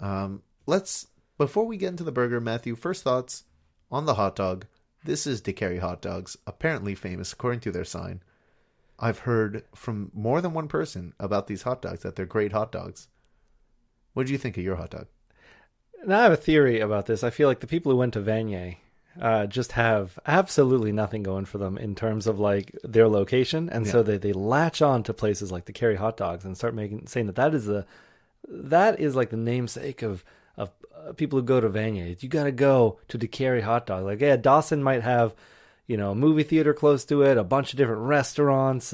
Before we get into the burger, Matthew, first thoughts on the hot dog. This is Decarie Hot Dogs, apparently famous according to their sign. I've heard from more than one person about these hot dogs that they're great hot dogs. What do you think of your hot dog? Now I have a theory about this. I feel like the people who went to Vanier just have absolutely nothing going for them in terms of like their location, and so they latch on to places like Decarie Hot Dogs and start saying that is like the namesake of people who go to Vanier. You got to go to Decarie Hot Dog. Like, yeah, Dawson might have, a movie theater close to it, a bunch of different restaurants,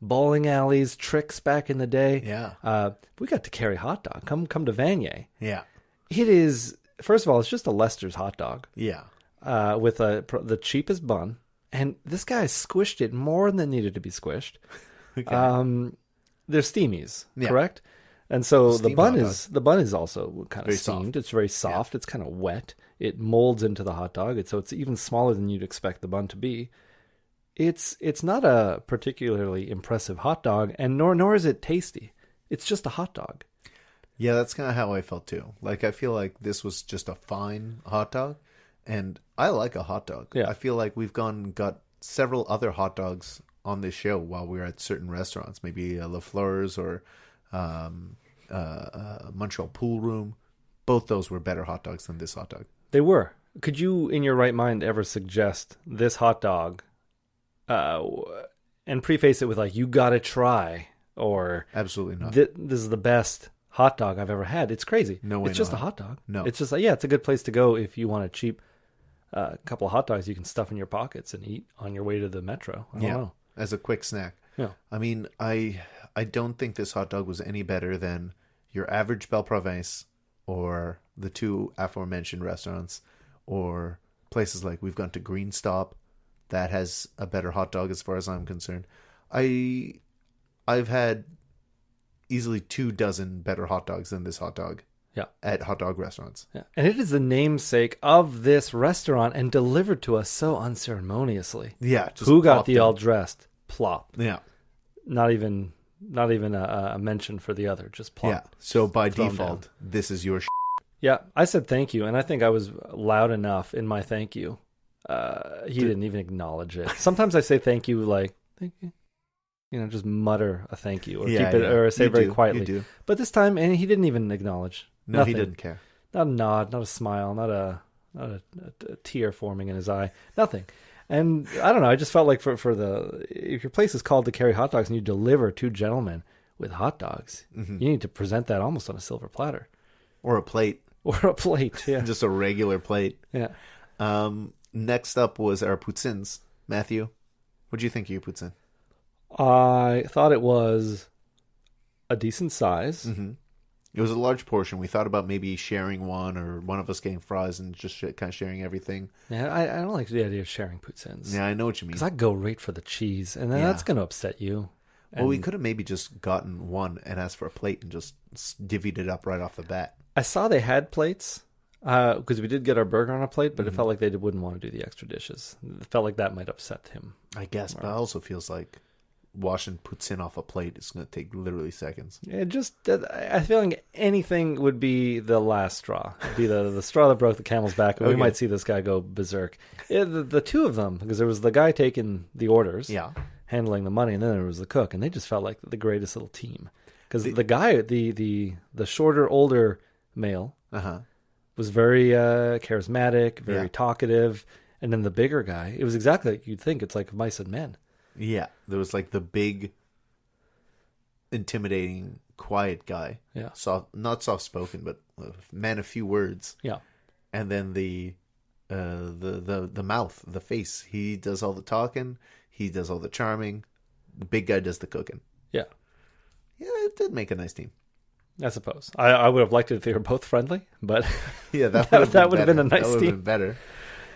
bowling alleys, tricks back in the day. Yeah. We got Decarie Hot Dog. Come to Vanier. Yeah. It is, first of all, it's just a Lester's hot dog. Yeah. With the cheapest bun. And this guy squished it more than needed to be squished. Okay. They're steamies, correct? And so the bun is also kind of very steamed. Soft. It's very soft. Yeah. It's kind of wet. It molds into the hot dog. So it's even smaller than you'd expect the bun to be. It's not a particularly impressive hot dog, and nor is it tasty. It's just a hot dog. Yeah, that's kind of how I felt too. Like, I feel like this was just a fine hot dog, and I like a hot dog. Yeah. I feel like we've got several other hot dogs on this show while we were at certain restaurants, maybe La Fleur's or Montreal Pool Room. Both those were better hot dogs than this hot dog. They were. Could you, in your right mind, ever suggest this hot dog and preface it with like, you gotta try, or absolutely not. This is the best hot dog I've ever had? It's crazy. No way. It's just a hot dog. No. It's just like, it's a good place to go if you want a cheap couple of hot dogs you can stuff in your pockets and eat on your way to the metro. I don't know. As a quick snack. Yeah. I mean, I don't think this hot dog was any better than your average Belle Province or the two aforementioned restaurants or places like we've gone to Green Stop that has a better hot dog as far as I'm concerned. I've had easily 24 better hot dogs than this hot dog. Yeah. At hot dog restaurants. Yeah. And it is the namesake of this restaurant and delivered to us so unceremoniously. Yeah. Who got the all dressed? Plop. Yeah. Not even a mention for the other. Just plop. Yeah. So by default, down. This is your Yeah. I said thank you, and I think I was loud enough in my thank you. He didn't even acknowledge it. Sometimes I say thank you like, thank you. Just mutter a thank you or keep it or say very quietly. You do. But this time, and he didn't even acknowledge. No, Nothing. He didn't care. Not a nod, not a smile, not a tear forming in his eye. Nothing. And I don't know. I just felt like if your place is called Decarie Hot Dogs and you deliver two gentlemen with hot dogs, you need to present that almost on a silver platter or a plate. Yeah. Just a regular plate. Yeah. Next up was our poutines. Matthew, what do you think of your poutine? I thought it was a decent size. Mm-hmm. It was a large portion. We thought about maybe sharing one or one of us getting fries and just kind of sharing everything. Yeah, I don't like the idea of sharing poutines. Yeah, I know what you mean. Because I go right for the cheese, and then that's going to upset you. Well, we could have maybe just gotten one and asked for a plate and just divvied it up right off the bat. I saw they had plates because we did get our burger on a plate, but it felt like they wouldn't want to do the extra dishes. It felt like that might upset him. I guess, but it also feels like washing poutine off a plate is going to take literally seconds. I feel like anything would be the last straw. It'd be the straw that broke the camel's back. Okay. We might see this guy go berserk. The two of them, because there was the guy taking the orders, handling the money, and then there was the cook, and they just felt like the greatest little team. Because the guy, the shorter, older male, was very charismatic, very talkative, and then the bigger guy, it was exactly like you'd think. It's like Mice and Men. Yeah, there was like the big, intimidating, quiet guy. Yeah, not soft spoken, but man of few words. Yeah, and then the mouth, the face. He does all the talking. He does all the charming. The big guy does the cooking. Yeah, it did make a nice team. I suppose. I would have liked it if they were both friendly, but yeah, that would have been a nice team. That would have been better.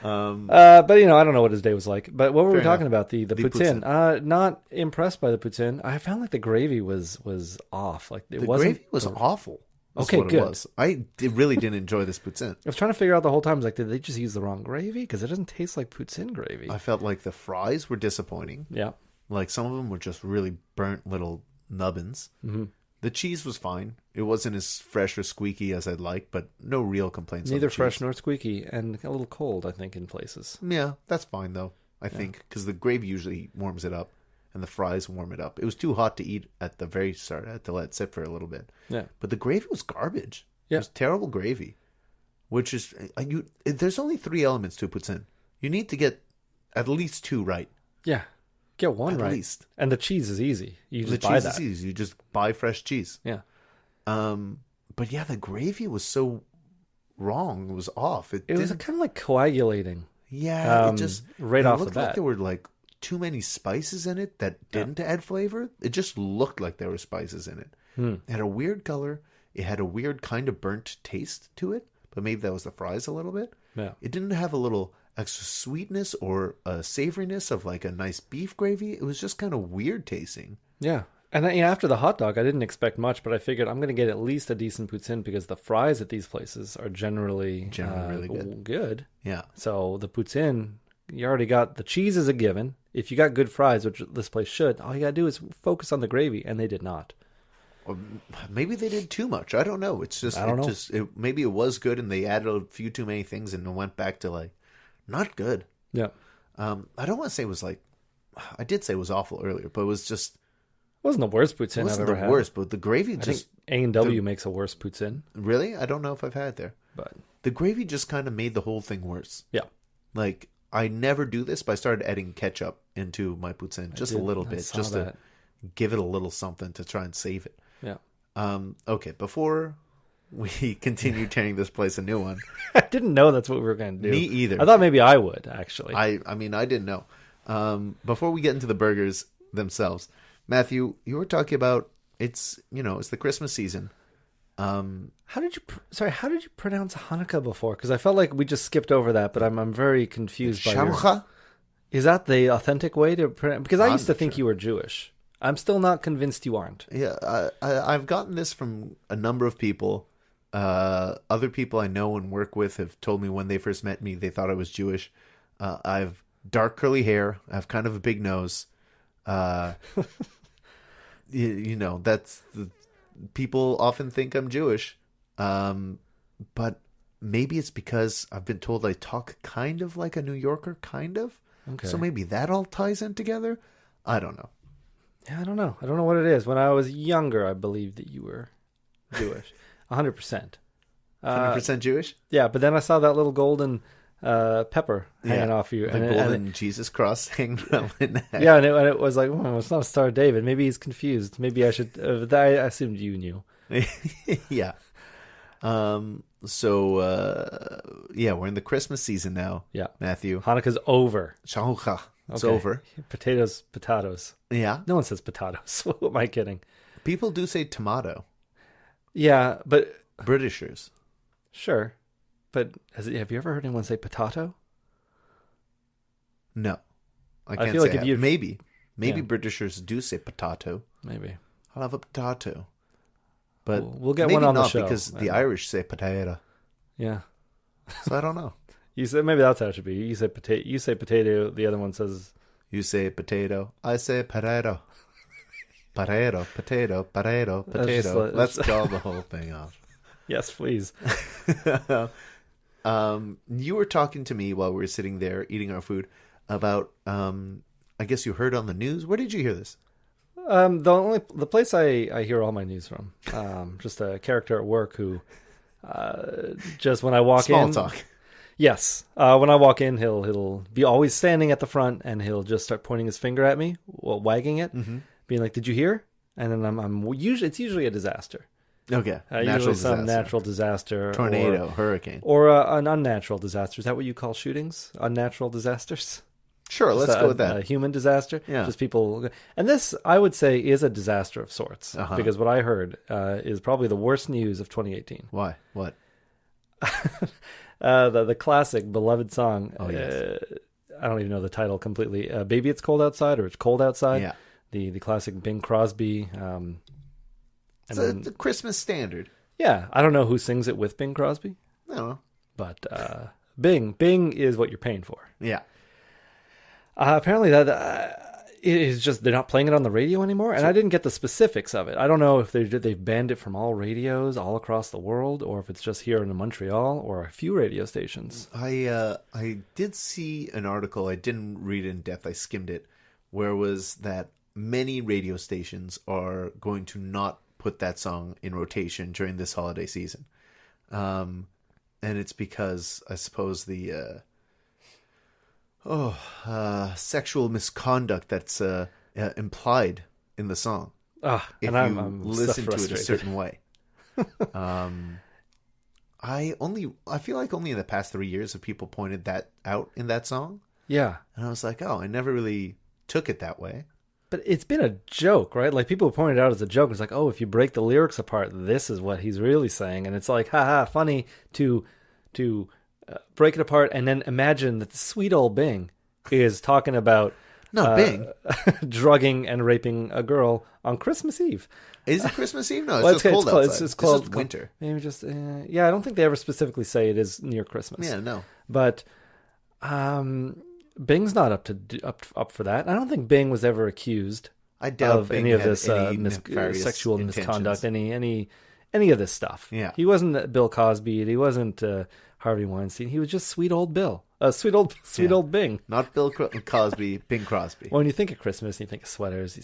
But I don't know what his day was like. But what were we talking about? The poutine. Not impressed by the poutine. I found like the gravy was off. Like the gravy was awful. Okay, good. I really didn't enjoy this poutine. I was trying to figure out the whole time. I was like, did they just use the wrong gravy? Because it doesn't taste like poutine gravy. I felt like the fries were disappointing. Yeah, like some of them were just really burnt little nubbins. Mm-hmm. The cheese was fine. It wasn't as fresh or squeaky as I'd like, but no real complaints. Neither on the fresh cheese. nor squeaky, and a little cold, I think, in places. Yeah, that's fine though. I think because the gravy usually warms it up, and the fries warm it up. It was too hot to eat at the very start. I had to let it sit for a little bit. Yeah. But the gravy was garbage. Yeah. It was terrible gravy. Which is there's only 3 elements to poutine. You need to get at least 2 right. Yeah. Get one At right. least. And the cheese is easy. You just The buy cheese that. is easy. You just buy fresh cheese. Yeah. But yeah, the gravy was so wrong. It was off. It was kind of like coagulating. Yeah, it just right it off the looked like bat. there were like too many spices in it that didn't add flavor. It just looked like there were spices in it. It had a weird color. It had a weird kind of burnt taste to it, but maybe that was the fries a little bit. Yeah. It didn't have a little extra sweetness or a savoriness of like a nice beef gravy. It was just kind of weird tasting. Yeah. And then, after the hot dog, I didn't expect much, but I figured I'm going to get at least a decent poutine because the fries at these places are generally really good. Yeah. So the poutine, you already got the cheese is a given. If you got good fries, which this place should, all you got to do is focus on the gravy, and they did not. Or maybe they did too much. I don't know. It's just, I don't know. Maybe it was good and they added a few too many things and it went back to like not good. Yeah. I don't want to say it was like, I did say it was awful earlier, but it was just, It wasn't the worst it poutine I've wasn't ever the had. worst, but the gravy I just, think A&W makes a worse poutine, really? I don't know if I've had it there. but The gravy just kind of made the whole thing worse. yeah. Like, I never do this, but I started adding ketchup into my poutine just a little bit, just to give it a little something to try and save it. Yeah. Okay, before we continue tearing this place a new one, I didn't know that's what we were going to do. me either. I thought maybe I would, actually. I mean, I didn't know. Before we get into the burgers themselves, Matthew, you were talking about it's the Christmas season. How did you pronounce Hanukkah before? Because I felt like we just skipped over that, but I'm very confused by Shavucha? Is that the authentic way to pronounce? Because I used to I'm think sure. you were Jewish. I'm still not convinced you aren't. Yeah, I've gotten this from a number of people. Other people I know and work with have told me when they first met me, they thought I was Jewish. I have dark curly hair. I have kind of a big nose. That's people often think I'm Jewish. But maybe it's because I've been told I talk kind of like a New Yorker, kind of. Okay. So maybe that all ties in together. I don't know. Yeah, I don't know. I don't know what it is. When I was younger, I believed that you were Jewish. 100%. 100% Jewish? Yeah, but then I saw that little golden pepper hanging off you. The golden Jesus cross hanging around my neck. Yeah, and it was like, it's not a Star of David. Maybe he's confused. Maybe I should... I assumed you knew. Yeah. So, we're in the Christmas season now. Yeah. Matthew. Hanukkah's over. Shavucha. It's Okay. over. Potatoes. Yeah. No one says potatoes. What am I kidding? People do say tomato. Yeah, but... Britishers. Sure. But have you ever heard anyone say potato? No. I can't feel say like if I- you- Maybe Yeah. Britishers do say potato. Maybe. I'll have a potato. But We'll get maybe one on the not show. because I the don't- Irish say potato. Yeah. So I don't know. You said maybe that's how it should be. You say potato. You say potato. The other one says You say potato. I say potato. Potato, potato, potato, That's just potato. like- Let's call the whole thing off. yes, please. You were talking to me while we were sitting there eating our food about, I guess you heard on the news. Where did you hear this? The place I hear all my news from. Just a character at work who, just when I walk Small in, talk. yes, when I walk in, he'll be always standing at the front and he'll just start pointing his finger at me, wagging it, being like, "Did you hear?" And then it's usually a disaster. Okay. Usually some natural disaster, Tornado, hurricane. or an unnatural disaster. Is that what you call shootings? Unnatural disasters? Sure, let's go with that. A human disaster. Yeah. Just people. And this, I would say, is a disaster of sorts. Uh-huh. Because what I heard is probably the worst news of 2018. Why? What? The classic, beloved song. Oh, yes. I don't even know the title completely. Baby, It's Cold Outside, or It's Cold Outside. Yeah. The classic Bing Crosby. It's a Christmas standard. Yeah, I don't know who sings it with Bing Crosby, I don't know. but Bing is what you're paying for. Yeah. Apparently that it is just they're not playing it on the radio anymore, and I didn't get the specifics of it. I don't know if they've banned it from all radios all across the world, or if it's just here in Montreal or a few radio stations. I did see an article. I didn't read it in depth. I skimmed it, where it was that many radio stations are going to not put that song in rotation during this holiday season, and it's because I suppose the sexual misconduct that's implied in the song. If and I'm listen so to it a frustrated. certain way. I feel like only in the past 3 years have people pointed that out in that song. Yeah. And I was like, oh, I never really took it that way. But it's been a joke, right? Like people pointed out as a joke. It's like, oh, if you break the lyrics apart, this is what he's really saying. And it's like, haha, funny to break it apart and then imagine that the sweet old Bing is talking about Bing drugging and raping a girl on Christmas Eve. Is it Christmas Eve? No, it's Well, just cold outside. It's It's called just winter. Maybe just yeah. I don't think they ever specifically say it is near Christmas. Yeah, no. But Bing's not up for that. I don't think Bing was ever accused I doubt of Bing any of had this any nefarious sexual intentions. misconduct, any of this stuff. Yeah. He wasn't Bill Cosby. He wasn't Harvey Weinstein. He was just sweet old Bill. Sweet old Bing. Not Bill Cosby, Bing Crosby. Well, when you think of Christmas and you think of sweaters,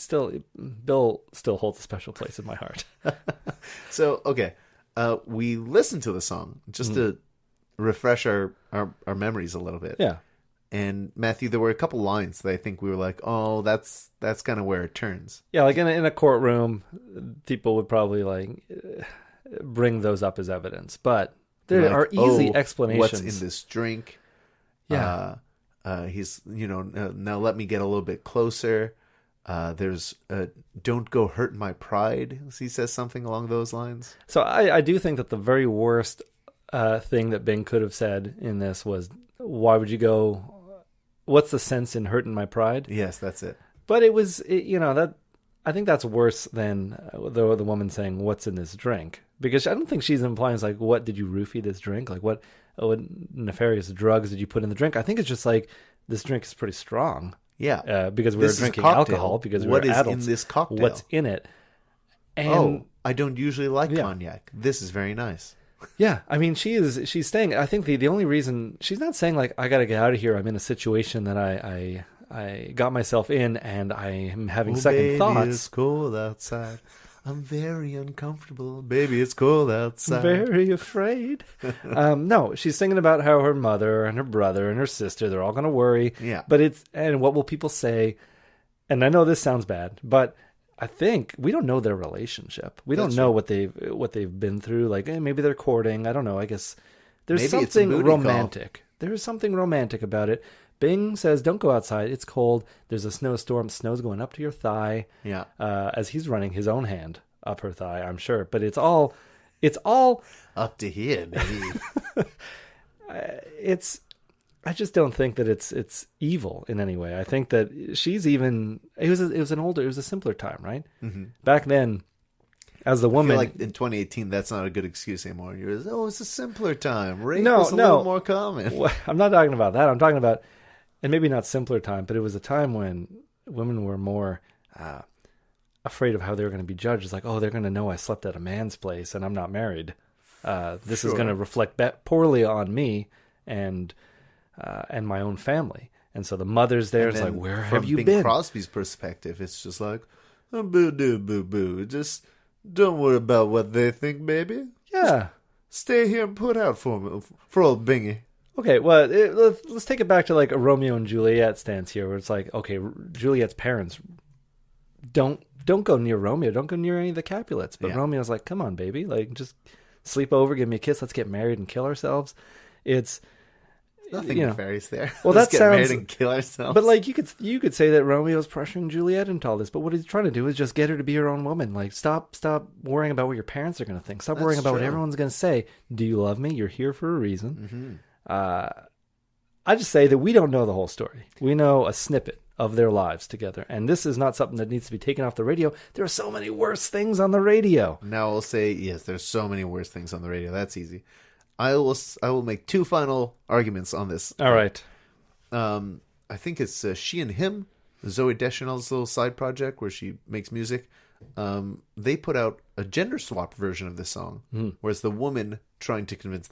Bill still holds a special place in my heart. So, okay, we listened to the song just to refresh our memories a little bit. Yeah. And Matthew, there were a couple lines that I think we were like, oh, that's kind of where it turns. Yeah, like in a courtroom, people would probably bring those up as evidence, but there Like, are easy oh, explanations. What's in this drink? Yeah. He's, now let me get a little bit closer. There's don't go hurt my pride. He says something along those lines. So I do think that the very worst thing that Bing could have said in this was, why would you go, what's the sense in hurting my pride? Yes, that's it. But that I think that's worse than the woman saying, what's in this drink? Because I don't think she's implying, it's like, what, did you roofie this drink? Like, what nefarious drugs did you put in the drink? I think it's just like, this drink is pretty strong. Yeah. Because we were This is a drinking cocktail. alcohol, because we What were is adults. in this cocktail? What's in it? And I don't usually like cognac. This is very nice. yeah, I mean, she's saying, I think the only reason, she's not saying like, I got to get out of here. I'm in a situation that I got myself in and I am having second baby, thoughts. It's cold outside. I'm very uncomfortable. Baby, it's cold outside. Very afraid. No, she's singing about how her mother and her brother and her sister, they're all going to worry. Yeah. But and what will people say? And I know this sounds bad, but I think we don't know their relationship. We don't know what they've been through. Like, maybe they're courting. I don't know. I guess there's Maybe it's a something booty romantic. There is something romantic about it. Bing says, don't go outside. It's cold. There's a snowstorm. Snow's going up to your thigh. Yeah. As he's running his own hand up her thigh, I'm sure. But it's all Up to here, baby. I just don't think that it's evil in any way. I think that she's even, it was a simpler time, right? Mm-hmm. Back then, as the woman, I feel like in 2018, that's not a good excuse anymore. It's a simpler time. Rape No, was a little more common. Well, I'm not talking about that. I'm talking about, and maybe not simpler time, but it was a time when women were more afraid of how they were going to be judged. It's like, oh, they're going to know I slept at a man's place and I'm not married. This is going to reflect poorly on me and my own family. And so the mother's there. It's like, where have you been? been? From Crosby's perspective, it's just like, oh, boo doo boo boo. Just don't worry about what they think, baby. Yeah. Stay here and put out for old Bingy. Okay, well, let's take it back to like a Romeo and Juliet stance here, where it's like, okay, Juliet's parents don't go near Romeo, don't go near any of the Capulets, but Romeo's like, come on, baby, like just sleep over, give me a kiss, let's get married and kill ourselves. It's nothing nefarious there. Well, let's that get sounds married and kill ourselves. But like you could say that Romeo's pressuring Juliet into all this, but what he's trying to do is just get her to be her own woman. Like stop worrying about what your parents are going to think. Stop worrying about what everyone's going to say. Do you love me? You're here for a reason. Mm-hmm. I just say that we don't know the whole story. We know a snippet of their lives together. And this is not something that needs to be taken off the radio. There are so many worse things on the radio. Now I'll say, yes, there's so many worse things on the radio. That's easy. I will make two final arguments on this. All right. I think it's She and Him Zoe Deschanel's little side project where she makes music, they put out a gender swapped version of this song, whereas the woman trying to convince